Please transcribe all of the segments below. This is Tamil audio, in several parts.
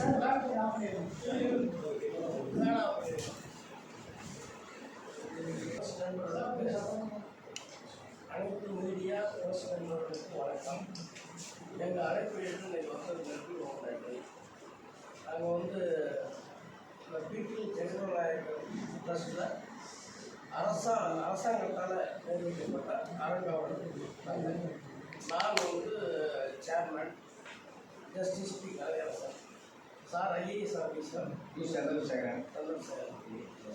அனைத்து மீடியா நண்பர்களுக்கு வணக்கம். எங்கள் அழைப்பு எடுத்து இன்னைக்கு வந்ததுக்கு ரொம்ப நன்றி. நாங்கள் வந்து இந்த பீப்புள் ஜெகநாயகர் ட்ரஸ்ட்டில் அரசாங்கத்தால் நிர்வகிக்கப்பட்ட அரங்காவலர் நான் வந்து chairman justice P Kalaiyarasan, sir IAS officer Chandrasekaran,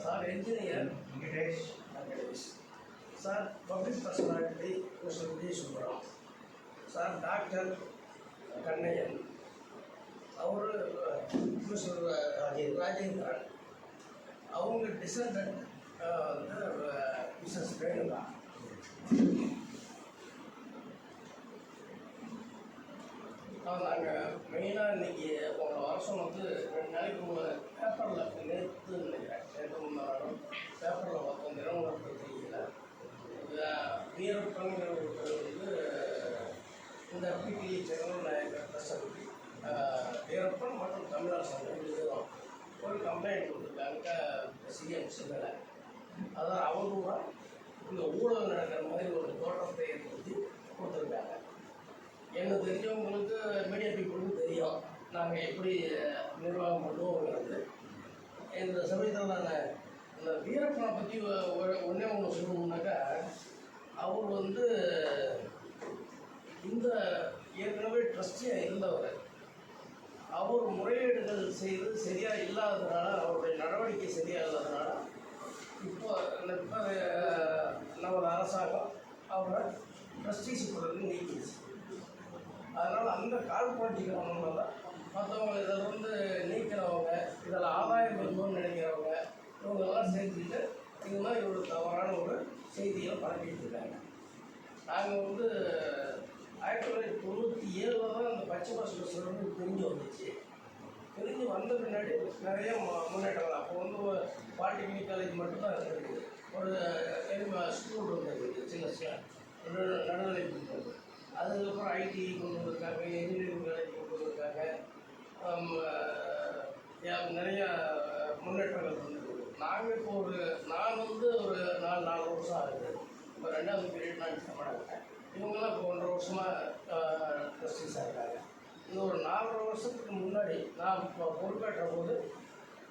sir engineer Venkatesh, sir public personality mister Vijay Subram, sir doctor Kannaiyan, அவர் மிஸ்டர் ராஜேந்திரன், அவங்க டிசண்டன்ட் வந்து மிஸ்ஸஸ் ரேணுகா. நாங்கள் மெயினாக இன்றைக்கி உங்களோட வருஷம் வந்து 2 நாளைக்கு பேப்பரில் நேற்று நினைக்கிறேன், நேற்று முன்னாலும் பேப்பரில் பார்த்தோம், தினமலர் பத்திரிகையில் வீரப்பங்கிறவருக்கு வந்து இந்த பிடி ஜெகநாயகர் ட்ரஸ்ட் வீரப்பன் மற்றும் தமிழ்நாடு சங்கம் இதுதான் ஒரு கம்ப்ளைண்ட் கொடுத்துருக்காங்க சிஎம்சி மேலே. அதான் அவதூறாக இந்த ஊழல் நடக்கிற மாதிரி ஒரு தோட்டத்தை ஏற்படுத்தி கொடுத்துருக்காங்க. எனக்கு தெரிஞ்சவங்களுக்கு மீடியா பீப்புளுக்கு தெரியும் நாங்கள் எப்படி நிர்வாகம் பண்ணுவோங்கிறது. இந்த சமயத்தில் நான் இந்த வீரப்பனை பற்றி ஒன்றே ஒன்று சொல்லணுன்னாக்கா, அவர் வந்து இந்த ஏற்கனவே ட்ரஸ்டியாக இருந்தவர். அவர் முறையீடுகள் செய்து சரியாக இல்லாததுனால, அவருடைய நடவடிக்கை சரியாக இல்லாததுனால இப்போ நமது அரசாங்கம் அவரை ட்ரஸ்டிஷிப்பிலிருந்து நீக்கிடுச்சு. அதனால் அந்த கால்பாட்டிக்கிறவங்க தான் மற்றவங்க இதில் வந்து நீக்கிறவங்க, இதில் ஆதாயம் பெறணும்னு நினைக்கிறவங்க, இவங்கெல்லாம் செஞ்சுட்டு இது மாதிரி ஒரு தவறான ஒரு செய்தியை பரப்பிட்டு இருக்காங்க. நாங்கள் வந்து 1997 தான் அந்த பச்சை பஸ் வந்து பிரிஞ்சு வந்துச்சு. பிரிஞ்சு வந்த பின்னாடி நிறைய முன்னேற்றங்கள். அப்போ வந்து பாலிடெக்னிக் காலேஜ் மட்டும்தான் இருக்குது, ஒரு ஸ்கூல் இருந்தது சின்ன நடுநிலை கொடுத்தது. அதுக்கப்புறம் ஐடி கொண்டு வந்திருக்காங்க, இன்ஜினியரிங் காலேஜ் கொண்டு வந்திருக்காங்க, நிறைய முன்னேற்றங்கள் இருந்தது. நாங்கள் இப்போ நான் வந்து ஒரு 4 வருஷம் ஆகுது. இப்போ 2வது பீரியட் நான் சம்பளம். இவங்கெல்லாம் இப்போ 1.5 வருஷமாக ட்ரஸ்டீஸாக இருக்காங்க. இந்த ஒரு 4 வருஷத்துக்கு முன்னாடி நான் இப்போ பொறுப்பேற்ற போது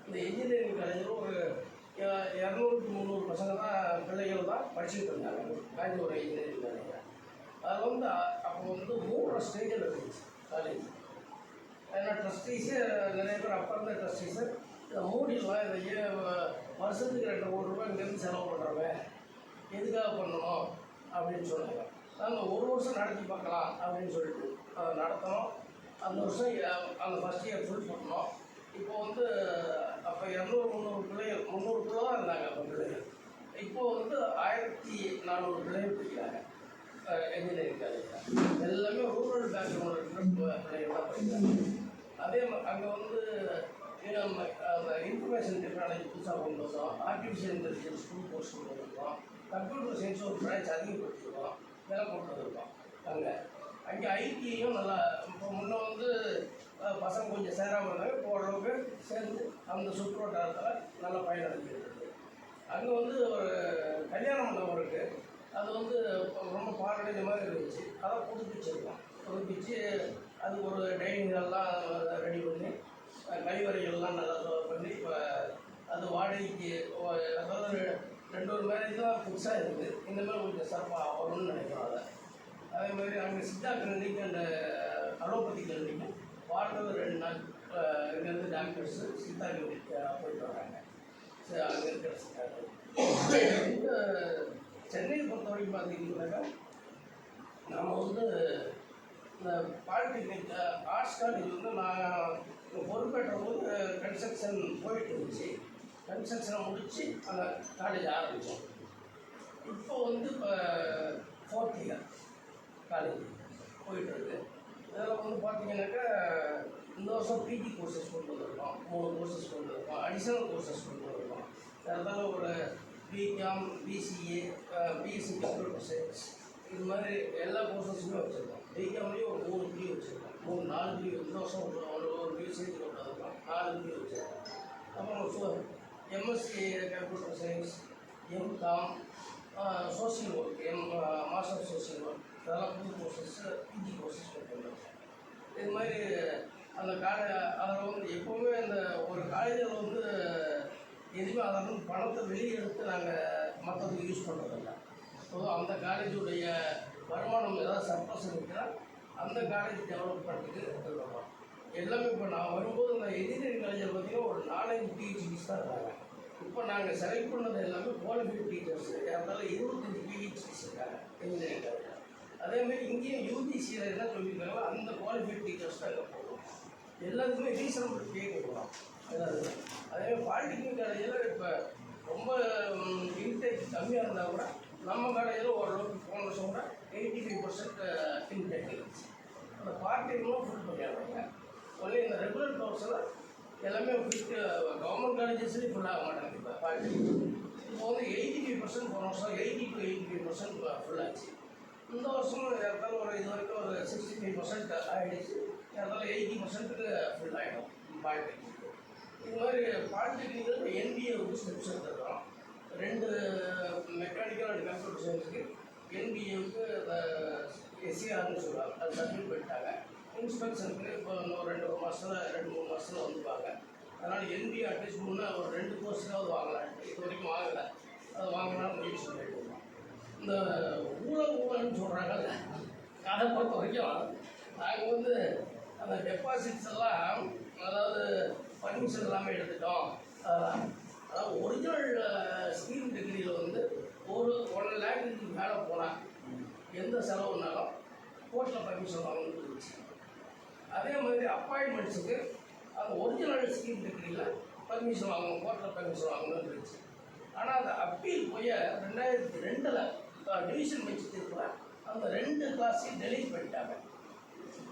இந்த இன்ஜினியரிங் காலேஜில் ஒரு 200-300 பசங்க தான் பிள்ளைகள் தான் படிச்சுட்டு இருந்தாங்க காஞ்சிபுரம் இன்ஜினியரிங் காலேஜில். அது வந்து அப்போ வந்து 3 ஸ்டேஜில் இருந்துச்சு காலேஜ். ஏன்னா ட்ரஸ்டீஸு நிறைய பேர் அப்போ இருந்த ட்ரஸ்டீஸு இதை மூடிடலாம், இதை வருஷத்துக்கு 2 கோடி ரூபாய் இங்கேருந்து செலவு பண்ணுறவங்க எதுக்காக பண்ணணும் அப்படின்னு சொன்னாங்க. நாங்கள் 1 வருஷம் நடத்தி பார்க்கலாம் அப்படின்னு சொல்லிட்டு அதை நடத்தினோம். அந்த வருஷம் அந்த ஃபஸ்ட் இயர் ஃபுல் பண்ணோம். இப்போ வந்து அப்போ 200-300 பிள்ளைகள், 300 பிள்ளை தான் இருந்தாங்க அப்போ பிள்ளைகள். இப்போது வந்து 1400 பிள்ளைகள் படிக்கிறாங்க என்ஜினியரிங் காலேஜில். எல்லாமே ரூரல் பேக்ரவுண்ட் இருக்கிற பிள்ளைகள் தான் படிக்கிறாங்க. அதே மாதிரி அங்கே வந்து நம்ம அந்த இன்ஃபர்மேஷன் டெக்னாலஜி புதுசாக கொண்டு வந்தோம், ஆர்டிஃபிஷியல் இன்டெலிஜென்ஸ் ஸ்கூல் கோர்ஸ் கொண்டு வந்திருக்கோம், கம்ப்யூட்டர் சயின்ஸ் ஒரு பிரான்ச் அதிகப்படுத்திருக்கோம், இதெல்லாம் கொண்டு வந்திருக்கோம். அங்கே ஐடியும் நல்லா இப்போ முன்னே வந்து பசங்க கொஞ்சம் சேராமல் இருந்தாங்க, இப்போ ஓரளவுக்கு சேர்ந்து அந்த சுற்றுவட்டாரத்தில் நல்லா பயனடைஞ்சிருக்கு. அங்கே வந்து ஒரு கல்யாண மண்டபம் இருக்குது, அது வந்து ரொம்ப பாரடைஞ்ச மாதிரி இருந்துச்சு. அதை புதுப்பிச்சிருக்கோம். புதுப்பிச்சு அது ஒரு டைனிங் ஹால்லாம் ரெடி பண்ணி கழிவறைகள்லாம் நல்லா பண்ணி இப்போ அது வாடகைக்கு, அதாவது 2 மேரேஜ் தான் புதுசாக இருக்குது. இந்த மாதிரி கொஞ்சம் சிறப்பாக வரும்னு நினைக்கிறோம். அதேமாதிரி அங்கே சித்தா கிளினிக் அண்ட் அலோபதி கிளினிக்கு வாரத்தில் 2 நாள் இங்கேருந்து டாக்டர்ஸு சித்தா கிளினிக் போயிட்டு வராங்க. அங்கே இருக்கிற சித்தா கிளினிக். இந்த சென்னையை பொறுத்த வரைக்கும் பார்த்தீங்கன்னாக்கா, நம்ம வந்து இந்த பாலிடெக்னிக் ஆர்ட்ஸ் காலேஜ் வந்து நான் பொறுப்பேற்ற போது கன்ஸ்ட்ரக்ஷன் போயிட்டு இருந்துச்சு. கன்ஸ்ட்ரக்ஷனை முடித்து அந்த காலேஜ் ஆரம்பித்தோம். இப்போ வந்து இப்போ 4th இயர் காலேஜ் போயிட்டுருக்கு. இதில் வந்து பார்த்தீங்கன்னாக்கா இந்த வருஷம் பிஜி கோர்சஸ் கொண்டு வந்திருக்கோம், 3 கோர்சஸ் கொண்டு வந்திருக்கோம், அடிஷ்னல் கோர்சஸ் கொண்டு வந்திருக்கோம். அதனால் ஒரு BCom, BCA, BSc computer science, இது மாதிரி எல்லா கோர்சஸுமே வச்சுருக்கோம். பிகாம்லேயும் ஒரு 3 பிரிவு வச்சுருக்கோம், 4 பிரிவு. இந்த வருஷம் ஒரு பிரிவு சேர்த்து கொண்டு வந்திருக்கோம். 4 டிகிரி வச்சுருக்கேன். அப்புறம் MSc computer science, MCom, social work, master social work, இதெல்லாம் புது கோர்சஸ், பிஜி கோர்சஸ் பண்ணிருக்கேன். இது மாதிரி அந்த அதில் வந்து எப்போவுமே அந்த ஒரு காலேஜில் வந்து எதுவுமே அதில் பணத்தை வெளியே எடுத்து நாங்கள் மற்றதுக்கு யூஸ் பண்ணுறதில்ல. ஸோ அந்த காலேஜுடைய வருமானம் ஏதாவது சர்ப்ளஸ் இருக்குன்னா அந்த காலேஜ் டெவலப்மெண்ட்டுக்கு எடுத்துக்கிறோம். எல்லாமே இப்போ நான் வரும்போது இந்த இன்ஜினியரிங் காலேஜில் பார்த்தீங்கன்னா ஒரு 4-5 பிஹெச்டிஸ் தான் இருக்காங்க. இப்போ நாங்கள் செலக்ட் பண்ணது எல்லாமே குவாலிஃபைட் டீச்சர்ஸ், அதனால 25 பிஹெச்டிஸ் இருக்காங்க இன்ஜினியரிங் காலேஜில். அதேமாதிரி இங்கேயும் யூஜிசியில் என்ன சொல்லியிருக்காங்களோ அந்த குவாலிஃபைட் டீச்சர்ஸ் தான் இங்கே போகணும். எல்லாத்துக்குமே ரீசனபிள் பே கொடுக்கலாம் எல்லாருமே. அதேமாதிரி பாலிடெக்னிக் காலேஜில் இப்போ ரொம்ப இன்டேக் கம்மியாக இருந்தால் கூட நம்ம காலேஜில் ஓரளவுக்கு போன வருஷம் கூட 85% இன்டேக் இருந்துச்சு. அந்த பார்ட் டைமும் ஃபுல் பண்ணிடுறாங்க. ஒன்லி இந்த ரெகுலர் கோர்ஸில் எல்லாமே கவர்மெண்ட் காலேஜஸ்லேயும் ஃபுல் ஆக மாட்டாங்க. இப்போ பாலிடெக்னிக் இப்போ வந்து 85% போன வருஷம் 80 to 85% ஃபுல் ஆச்சு. இந்த வருஷம் இருந்தாலும் ஒரு இது வரைக்கும் ஒரு 65% ஆகிடுச்சு. இருந்தாலும் 80%க்கு ஃபுல் ஆகிடும் பாலிடெக்னிக். இது மாதிரி பாலிடெக்னிக்கில் என்பிஏ வந்து ஸ்டெப்ஸ் எடுத்துக்கிறோம். 2 மெக்கானிக்கல் அண்ட் கம்ப்யூட்டர் சயின்ஸுக்கு என்பிஏவுக்கு எஸ்சிஆர்னு சொல்லுவாங்க, அது சப்மிட் பண்ணிட்டாங்க. இன்ஸ்பெக்ஷனுக்கு இப்போ இன்னும் 2-3 மாதத்தில் வந்துப்பாங்க. அதனால் என்பிஏ அட்லீஸ்ட் முன்னே ஒரு 2 கோர்ஸுக்காவது வாங்கலாம். இது வரைக்கும் வாங்கலை, அது வாங்கினாலும் முடிவு சொல்லிட்டு இருக்கோம். இந்த ஊழல்னு சொல்கிறாங்கல்ல, அதை பொறுத்த வரைக்கும் நாங்கள் வந்து அந்த டெபாசிட்ஸ் எல்லாம் அதாவது பர்மிஷன் இல்லாமல் எடுத்துட்டோம். அதெல்லாம் அதாவது ஒரிஜினல் ஸ்கீம் டிகிரியில் வந்து ஒரு 1 லேக்குக்கு மேலே போனால் எந்த செலவுனாலும் கோர்ட்டில் பர்மிஷன் வாங்கணும்னு இருந்துச்சு. அதே மாதிரி அப்பாயின்மெண்ட்ஸுக்கு அந்த ஒரிஜினல் ஸ்கீம் டிகிரியில் பர்மிஷன் வாங்கணும், கோர்ட்டில் பர்மிஷன் வாங்கணும்னு இருந்துச்சு. ஆனால் அந்த அப்பீல் போய் 2002 டிவிஷன் பெஞ்ச் தீர்ப்பில் அந்த 2 கிளாஸையும் டெலீட் பண்ணிட்டாங்க.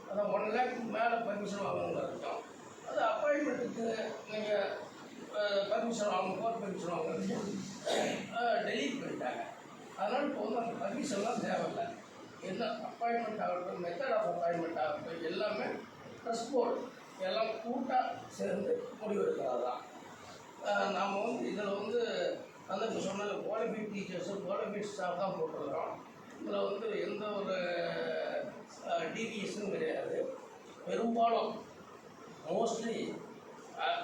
அதான் 1 லேக்குக்கு மேலே பர்மிஷன் வாங்கணும்னு இருக்கோம். அது அப்பாயின்மெண்ட்டுக்கு நீங்கள் பர்மிஷன் வாங்கணும், கோர்ட் பர்மிஷன் வாங்கணும் டெலீட் பண்ணிட்டாங்க. அதனால் இப்போ வந்து அந்த பர்மிஷன்லாம் தேவையில்லை. என்ன அப்பாயின்மெண்ட் ஆகட்டும், மெத்தட் ஆஃப் அப்பாயின்மெண்ட் ஆகட்டும், எல்லாமே ட்ரஸ்ட் போர்டு எல்லாம் கூட்டாக சேர்ந்து முடிவெடுக்கிறது தான். நாம் வந்து இதில் வந்து அந்த இப்போ சொன்ன குவாலிஃபைட் டீச்சர்ஸு குவாலிஃபைட் ஸ்டாஃப் தான் போட்டிருக்கிறோம். இதில் வந்து எந்த ஒரு டிவிஎஸும் கிடையாது. பெரும்பாலும் மோஸ்ட்லி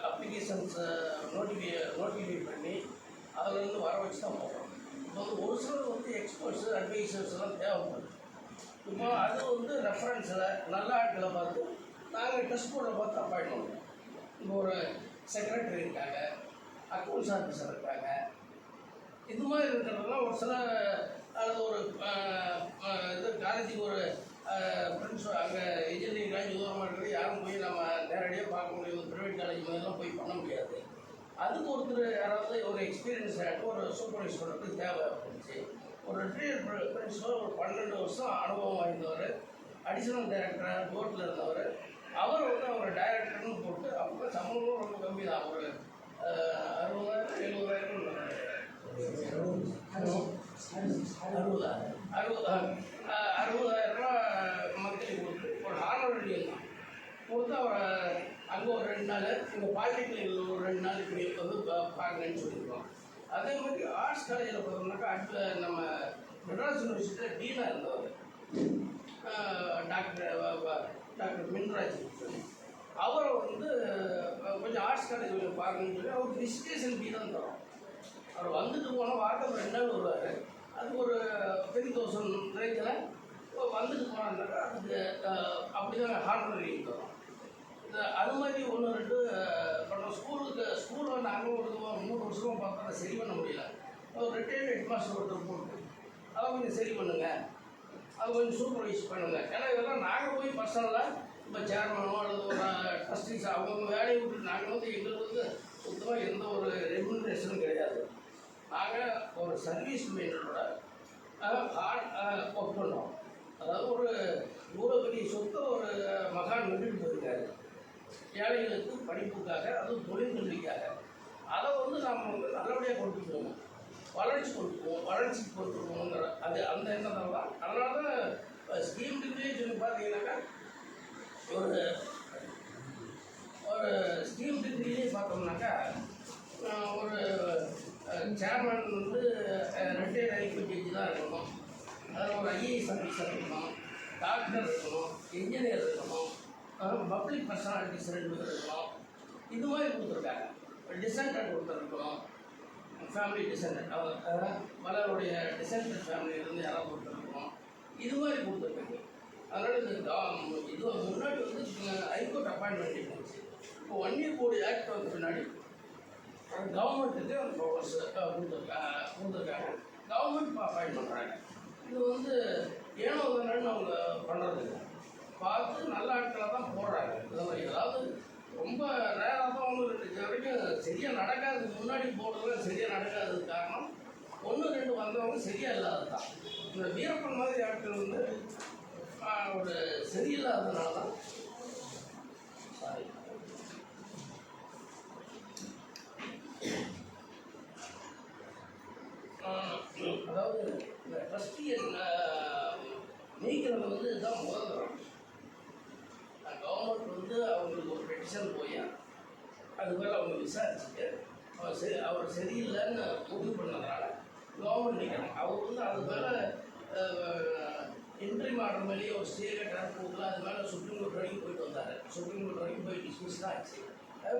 அப்ளிகேஷன்ஸ் நோட்டிஃபை பண்ணி அதிலேருந்து வர வச்சு தான் போகிறோம். இப்போ வந்து ஒரு சிலர் வந்து எக்ஸ்பர்ட்ஸு அட்வைசர்ஸ்லாம் தேவைப்படுது. இப்போ அது வந்து ரெஃபரன்ஸில் நல்ல ஆட்களை பார்த்து நாங்கள் டெஸ்ட் போர்டில் பார்த்து அப்பாயின்ட் பண்ணுவோம். இப்போ ஒரு செக்ரட்டரி இருக்காங்க, அக்கௌண்ட்ஸ் ஆஃபீஸர் இருக்காங்க. இது மாதிரி இருக்கிறதெல்லாம் ஒரு சில அல்லது ஒரு இது காலேஜுக்கு ஒரு ஃப்ரெண்ட்ஸ் அங்கே இன்ஜினியரிங் காலேஜ் தூரமாக இருக்கிறது யாரும் போய் நம்ம நேரடியாக பார்க்க முடியும். ப்ரைவேட் காலேஜ் மாதிரிலாம் போய் பண்ண முடியாது. அதுக்கு ஒருத்தர் யாராவது ஒரு எக்ஸ்பீரியன்ஸ் ஆகிட்டு ஒரு சூப்பர்வைசருக்கு தேவை இருந்துச்சு. ஒரு ரிட்டையர்ட் பிரின்சிபல் ஒரு 12 வருஷம் அனுபவம் வாய்ந்தவர், அடிஷனல் டைரக்டர் போர்ட்டில் இருந்தவர். அவர் வந்து அவர் டைரக்டர்னு போட்டு அப்போ சம்பளமும் ரொம்ப கம்மி தான். ஒரு 60,000 70,000 மந்த்லி கொடுத்து ஒரு ஹானரரியம் தான் கொடுத்து அவரை அங்கே ஒரு 2 நாள், இங்கே பாலிடெக்னிக்கில் ஒரு 2 நாள் இப்படி வந்து பார்க்கணுன்னு சொல்லியிருக்கோம். அதே மாதிரி ஆர்ட்ஸ் காலேஜில் பார்த்தோம்னாக்கா நம்ம மெட்ராஸ் யூனிவர்சிட்டியில் டீனாக இருந்தவர் டாக்டர் மின்ராஜ். அவரை வந்து கொஞ்சம் ஆர்ட்ஸ் காலேஜ் கொஞ்சம் பார்க்கணுன்னு சொல்லி அவருக்கு ரிஜிஸ்ட்ரேஷன் ஃபீ தான் தரோம். அவர் வந்துட்டு போனால் வாரத்தில் 2 நாள் வருவார். அதுக்கு ஒரு 10,000 ரேஞ்சில் வந்துட்டு போனான்னாக்கா அதுக்கு அப்படி தான் ஹானரரியம் தரோம். அது மாதிரி 1-2 பண்ணோம். ஸ்கூலில் நாங்கள் ஒரு 3 வருஷமாக பார்த்தா அதை சரி பண்ண முடியல. ஒரு ரிட்டையர்டு ஹெட் மாஸ்டர் ஒருத்தர் போட்டு அதை கொஞ்சம் சரி பண்ணுங்க, அதை கொஞ்சம் சூப்பர்வைஸ் பண்ணுங்கள். ஏன்னா இதெல்லாம் நாங்கள் போய் பர்சனலாக இப்போ சேர்மனோ அல்லது ஒரு ட்ரஸ்டீஸ் அவங்க வேலையை விட்டு நாங்கள் வந்து எங்களுக்கு வந்து சுத்தமாக எந்த ஒரு ரெம்யூனரேஷனும் கிடையாது. நாங்கள் ஒரு சர்வீஸ் மைண்டோட ஒர்க் பண்ணோம். அதாவது ஒரு இவ்வளோ பெரிய சொத்தை ஒரு மகான் விட்டுட்டு போயிருக்காரு ஏழைகளுக்கு படிப்புக்காக, அதுவும் தொழில்கல்விக்காக. அதை வந்து நாம் வந்து நல்லபடியாக கொண்டு போகணும், வளர்ச்சிக்கு கொண்டு போகணுங்கிற அது அந்த எண்ணத்தில் தான். அதனால தான் ஸ்கீம் டிகிரியே சொல்லி பார்த்தீங்கன்னாக்கா ஒரு ஸ்கீம் டிகிரி சேர்மன் வந்து ரிட்டையர்ட் ஹைகோர்ட் ஜட்ஜி தான் இருக்கணும், அதில் ஒரு ஐஏஎஸ் ஆஃபீஸர் இருக்கணும், டாக்டர் இருக்கணும், இன்ஜினியர் இருக்கணும், பப்ளிக் பர்சனாலிட்டிஸ் 2 பேர் இருக்கணும். இது மாதிரி கொடுத்துருக்காங்க. டிசெண்டன்ட் ஒருத்தர் இருக்கணும், ஃபேமிலி டிசெண்டன்ட், பலருடைய டிசெண்டன்ட் ஃபேமிலியிலேருந்து யாராவது ஒருத்தர் இருக்கணும். இது மாதிரி கொடுத்துருக்காங்க. அதனால் இது முன்னாடி வந்து ஹைகோர்ட் அப்பாயின்மெண்ட் இருந்துச்சு. இப்போ 1 year கோடி ஆக்ட் வந்து பின்னாடி கவர்மெண்ட்டுக்கு அந்த பவர்ஸ் கொடுத்துருக்காங்க. கவர்மெண்ட் அப்பாயின்ட் பண்ணுறாங்க. இது வந்து ஏனோ தானேன்னு அவங்க பண்ணுறதில்ல, பார்த்து நல்ல ஆட்களை தான் போடுறாங்க. இதெல்லாம் ஏதாவது ரொம்ப ரேராக தான் ஒன்று 2 வரைக்கும் சரியாக நடக்காது. முன்னாடி போடுறதுலாம் சரியாக நடக்காதது காரணம் 1 2 வந்தவங்க சரியாக இல்லாதது தான். இந்த வீரப்பன் மாதிரி ஆட்கள் வந்து ஒரு சரியில்லாததுனால தான். சாரி, அதாவது இந்த ட்ரஸ்டியை நீக்கிறது வந்து இதுதான் முதல் தரம். கவர்மெண்ட் வந்து அவங்களுக்கு ஒரு பெட்டிஷன் போய் அது மேலே அவங்க விசாரிச்சுட்டு அவர் சரியில்லைன்னு முடிவு பண்ணதுனால கவர்மெண்ட் நீக்கிறாங்க. அவர் வந்து அது மேலே இன்ட்ரி ஆர்டர் மேலேயே ஒரு ஸ்டே லெட்டர் போகல, அது மேலே சுப்ரீம் கோர்ட் வரைக்கும் போயிட்டு வந்தார். சுப்ரீம் கோர்ட் வரைக்கும் போய் டிஸ்மிஸ் தான் ஆச்சு.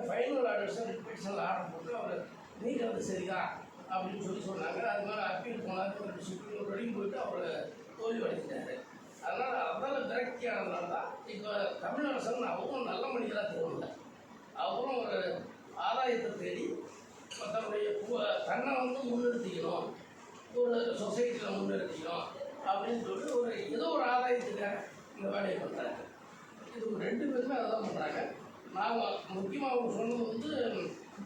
ஃபைனல் ஆர்டர்ஸை ரிப்பீட்ஸில் ஆர்டர் போட்டு அவர் நீக்கிறது சரிதான் அப்படின்னு சொன்னாங்க. அது மேலே அப்பீல் போனார். சுப்ரீம் கோர்ட் வரைக்கும் போயிட்டு அவர் தோல்வி அடைஞ்சிட்டார். அதனால் விரக்தியானதுனால தான் இப்போ தமிழ் அரசன் அவரும் நல்ல மனிதராக தோணல. அவரும் ஒரு ஆதாயத்தை தேடி தன்னுடைய தன்னை வந்து முன்னிறுத்திக்கணும், ஒரு சொசைட்டியில் முன்னிறுத்திக்கணும் அப்படின்னு சொல்லிட்டு ஏதோ ஒரு ஆதாயத்துக்காக இந்த வேலையை பண்ணுறாங்க. இது 2 பேருமே அதை தான் பண்ணுறாங்க. நாங்கள் முக்கியமாக அவங்க சொன்னது வந்து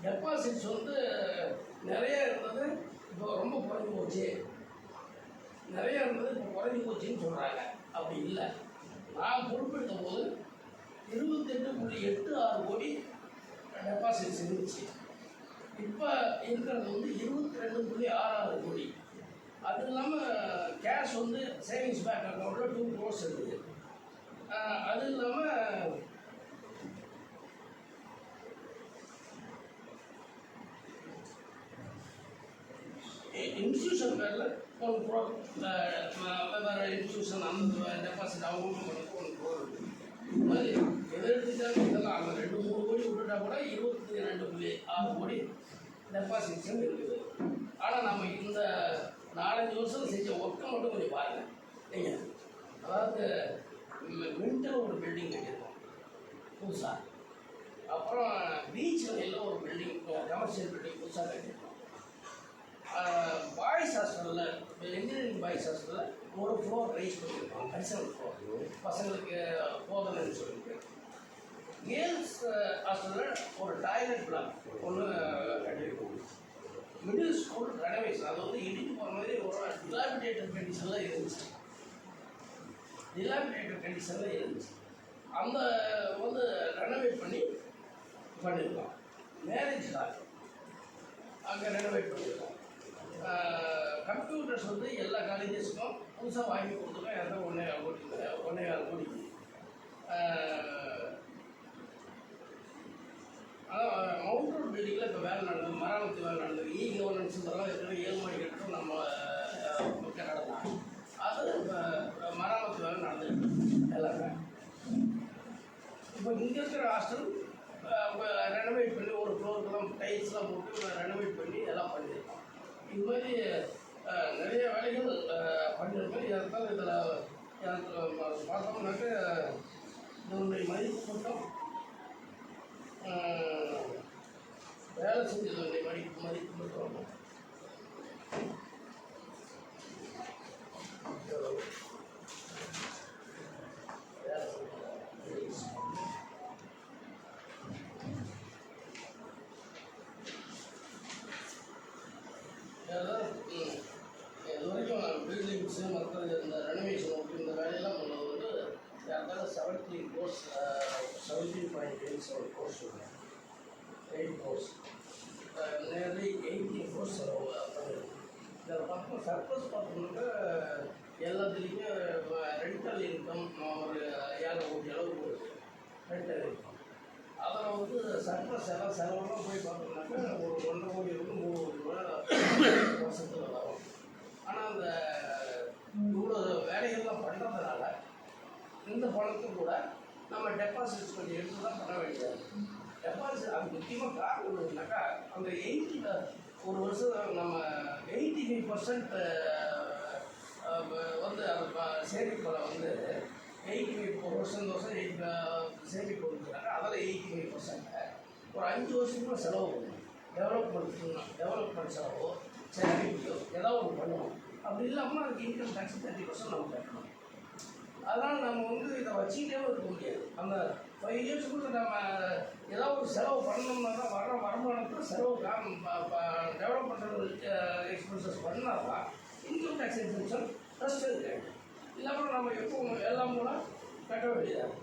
டெபாசிட்ஸ் வந்து நிறைய இருந்தது, இப்போ ரொம்ப குறைஞ்சி போச்சு, நிறைய இருந்தது இப்போ குறைஞ்சி போச்சுன்னு சொல்கிறாங்க. அப்படி இல்லை. நான் பொறுப்பெடுத்த போது 28.86 கோடி டெபாசிட்ஸ் இருந்துச்சு. இப்போ இருக்கிறது வந்து 22.66 கோடி. அது இல்லாமல் கேஷ் வந்து சேவிங்ஸ் பேங்க் அக்கௌண்ட்டில் 2 crores இருக்குது. அது இல்லாமல் இன்ஸ்டியூஷன் பேரில் 1 crore, வேறு இன்ஸ்டியூஷன் அந்த டெபாசிட் அவங்களுக்கு 1 crore இருக்குது. இது மாதிரி எதை எடுத்துட்டாலும் இதெல்லாம் அங்கே 2-3 கோடி விட்டுட்டா கூட 22.6 கோடி டெபாசிட்ஸும் இருக்குது. ஆனால் நம்ம இந்த 4-5 வருஷம் செஞ்ச ஒர்க்கை மட்டும் கொஞ்சம் பாருங்கள் நீங்கள். அதாவது மின்ட்டில் ஒரு பில்டிங் கட்டியிருக்கோம் புதுசாக, அப்புறம் பீச்சில் எல்லாம் ஒரு பில்டிங், கமர்ஷியல் பில்டிங் புதுசாக கட்டியிருக்கோம். பாய்ஸ் ஹாஸ்டலில், இன்ஜினியரிங் பாய்ஸ் ஹாஸ்டலில் 1 ஃப்ளோர் ரைஸ் பண்ணியிருக்கோம், அடிஷனல் ஃப்ளோர் பசங்களுக்கு போதனைன்னு சொல்லிட்டு. கேர்ள்ஸ் ஹாஸ்டலில் ஒரு டாய்லெட் பிளாக் ஒன்று கட்டியிருக்கோம். மிடில் ஸ்கூல் ரெனோவேஷன், அது வந்து இடிஞ்சு போகிற மாதிரி ஒரு டிலாபிடேட்டட் கண்டிஷனில் இருந்துச்சு. அந்த வந்து ரெனோவேட் பண்ணியிருக்கோம். மேரேஜ் ஹால் அங்கே ரெனோவேட் பண்ணியிருக்கோம். கம்ப்யூட்டர்ஸ் வந்து எல்லா காலேஜஸுக்கும் புதுசாக வாங்கி கொடுத்துருக்கோம். எல்லாம் 1.25 கோடி. அதான் மவுண்ட் ரோட் பில்டிங்கில் இப்போ வேலை நடந்தது, மராமத்து வேலை நடந்தது. கவர்னன்ஸுங்கிறலாம் இருக்கிற 7 மாடி கட்டடம் நம்ம கட்டடம் தான். அது இப்போ மராமத்து வேலை நடந்துருக்கு எல்லாமே. இப்போ இங்கே இருக்கிற ஹாஸ்டல் ரெனோவேட் பண்ணி ஒரு ஃப்ளோருக்கெல்லாம் டைல்ஸ்லாம் போட்டு ரெனோவேட் பண்ணி எல்லாம் பண்ணியிருக்கோம். இது மாதிரி நிறைய வேலைகள் பண்ணியிருக்கோம். இருந்தாலும் இதில் எனக்கு பார்த்தோம்னாக்க இதனுடைய மதிப்பு மட்டும் வேலை செஞ்சதனுடைய மதிப்பு மட்டும் இது வரைக்கும் பில்டிங்ஸு மற்றது இந்த ரெனோவேஷன் இந்த வேலையெல்லாம் பண்ணது வந்து யாருந்தாலும் 17 crores 17.87 crores சொல்லுவேன். 8 crores நேரடி 18 crores பண்ணியிருக்கோம். இதில் பார்த்தோம் சர்ப்ளஸ் பார்த்தோம்னாக்கா எல்லாத்துலேயுமே ரெண்டல் இன்கம் ஒரு 7 கோடி அளவுக்கு இருக்குது. ரெண்டல் இன்கம் அதில் வந்து சர்ப்ளஸ் எல்லாம் செலவெல்லாம் போய் பார்த்தோம்னாக்கா ஒரு 1.5 கோடி 3 கோடி ரூபா இந்த பணத்தை கூட நம்ம டெபாசிட்ஸ் கொஞ்சம் எடுத்து தான் பண்ண வேண்டியது. டெபாசிட் அது முக்கியமாக காரணம் என்னன்னாக்கா, அந்த 80 ஒரு வருஷம் நம்ம 85% வந்து அந்த சேமிப்பில் வந்து 85 ஒரு வருஷம் சேமிப்பு வந்துச்சுனாக்கா அதில் 85% ஒரு 5 வருஷத்துக்குள்ள செலவு பண்ணணும். டெவலப்மெண்ட் செலவோ சேமிப்போ ஏதாவது ஒன்று பண்ணணும். அப்படி இல்லாமல் அதுக்கு இன்கம் டேக்ஸ் 30% நம்ம கட்டணும். அதனால் நம்ம வந்து இதை வச்சுக்கிட்டே இருக்க முடியாது. அந்த 5 இயர்ஸுக்குள்ள நம்ம ஏதாவது ஒரு செலவு பண்ணோம்னா தான் வர வருமானத்தில் செலவு டெவலப்மெண்ட் எக்ஸ்பென்சஸ் பண்ணால் தான் இன்கம் டேக்ஸ் எக்ஸம்ஷன் ட்ரஸ்ட் இருக்காது. இல்லாமல் நம்ம எப்பவும் எல்லாம் கூட கட்ட வேண்டியதாக.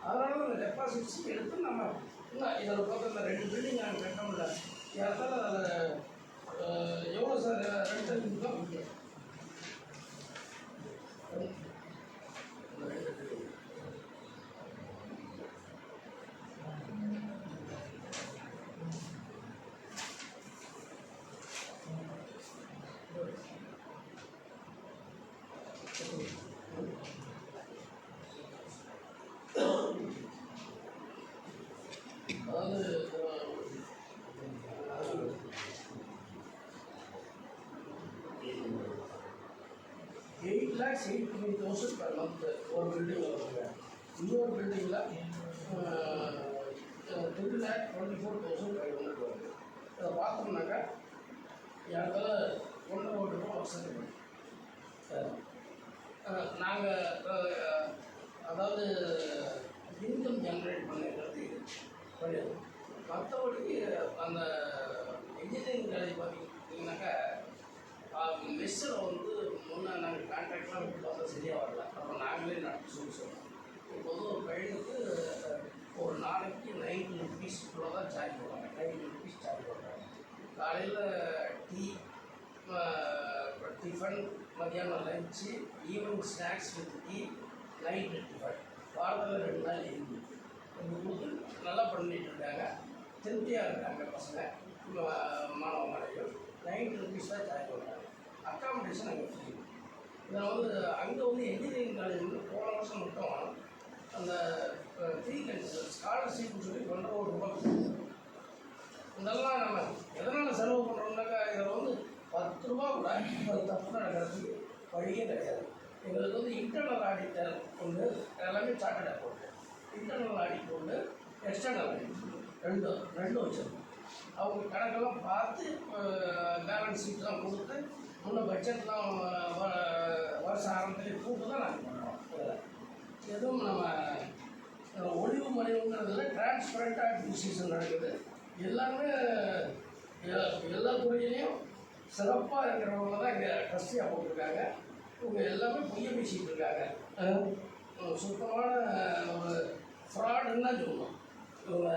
அதனால அந்த டெபாசிட்ஸ் எடுத்து நம்ம இன்னும் இதில் பார்த்து இந்த 2 பில்டிங் நாங்கள் கட்ட முடியல. யாரால அதில் எவ்வளோ சார் ரெண்டல் இன்கம்? அதாவது 8,83,000 per month ஒரு பில்டிங் வருவாங்க. இன்னொரு பில்டிங்கில் 2,24,500 வருது. இதை பார்த்தோம்னாக்கா இடத்துல 1.5 ரூபா வருஷத்துக்கு நாங்கள் அதாவது இன்கம் ஜென்ரேட் பண்ணிக்கிறது கிடையாது. மற்றபடி அந்த இன்ஜினியரிங் காலேஜ் பார்த்தீங்கன்னாக்கா மெஸ்ஸில் வந்து முன்னே நாங்கள் கான்ட்ராக்ட்லாம் விட்டு பார்த்தா சரியாக வரல. அப்புறம் நாங்களே நடத்தி சொன்னோம். இப்போது ஒரு பையனுக்கு ஒரு நாளைக்கு 90 rupees தான் சார்ஜ் பண்ணுவாங்க. 90 rupees சார்ஜ் பண்ணுறாங்க. காலையில் டீ, டிஃபன், மத்தியானம் lunch, evening snacks with tea, night tiffin. வாரத்தில் 2 நாள் லீவு. கொடுத்து நல்லா பண்ணிகிட்டு இருக்காங்க. திருப்தியாக இருக்காங்க பசங்க, மாணவ மாணவிகள். 90 rupees தான் சார்ஜ் பண்ணுறாங்க. அக்காமடேஷன் அங்கே ஃப்ரீ. இதில் வந்து அங்கே வந்து இன்ஜினியரிங் காலேஜ் வந்து போன வருஷம் மட்டும் அந்த ஃப்ரீ கன்செஷன் ஸ்காலர்ஷிப்னு சொல்லி 1.5 ரூபா கொடுத்துருக்காங்க. இதெல்லாம் நம்ம எதனால் செலவு பண்ணுறோம்னாக்கா, இதில் வந்து 10 ரூபா கூட ஒரு தப்பு நடக்கிறதுக்கு வழியே கிடையாது. எங்களுக்கு வந்து இன்டர்னல் ஆடிட்டர் ஒன்று, எல்லாமே சார்ட்டர்ட் அக்கௌண்ட். இன்டர்னல் ஆடிட் ஒன்று, எக்ஸ்டர்னல் ஆடிட் ரெண்டும் வச்சுருக்கோம். அவங்க கணக்கெல்லாம் பார்த்து பேலன்ஸ் ஷீட்லாம் கொடுத்து முன்ன பட்ஜெட்லாம் வருஷம் ஆரம்பத்துலேயே கூட்டு தான் நாங்கள் பண்ணுறோம். எதுவும் நம்ம ஒளிவு மறைவுங்கிறதுல டிரான்ஸ்பரண்ட்டாக அட்மினிஸ்ட்ரேஷன் நடக்குது. எல்லாமே எல்லா துறையிலையும் சிறப்பாக இருக்கிறவங்க தான் இங்கே ட்ரஸ்டியாக போட்டிருக்காங்க. இவங்க எல்லாமே பொய்ய பேசிகிட்டு இருக்காங்க. சுத்தமான ஒரு ஃப்ராடுன்னு தான் சொல்லணும் இவங்க.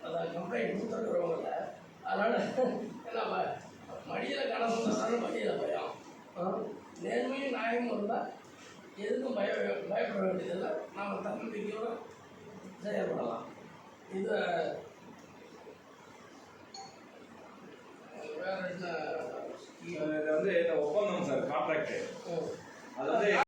அதான் கம்ப்ளைண்ட் கொடுத்துருக்குறவங்கள. அதனால் நம்ம மடியில் கடன் சொன்னாலும் மடியில் பயம். நேர்மையும் நியாயமும் இருந்தால் எதுக்கும் பயப்பட வேண்டியதில்லை. நாம் தன்னம்பிக்கையோடு செயல்படலாம். இதை வேறு என்ன, இது வந்து இந்த ஒப்பந்தம் சார், கான்ட்ராக்டு. அது வந்து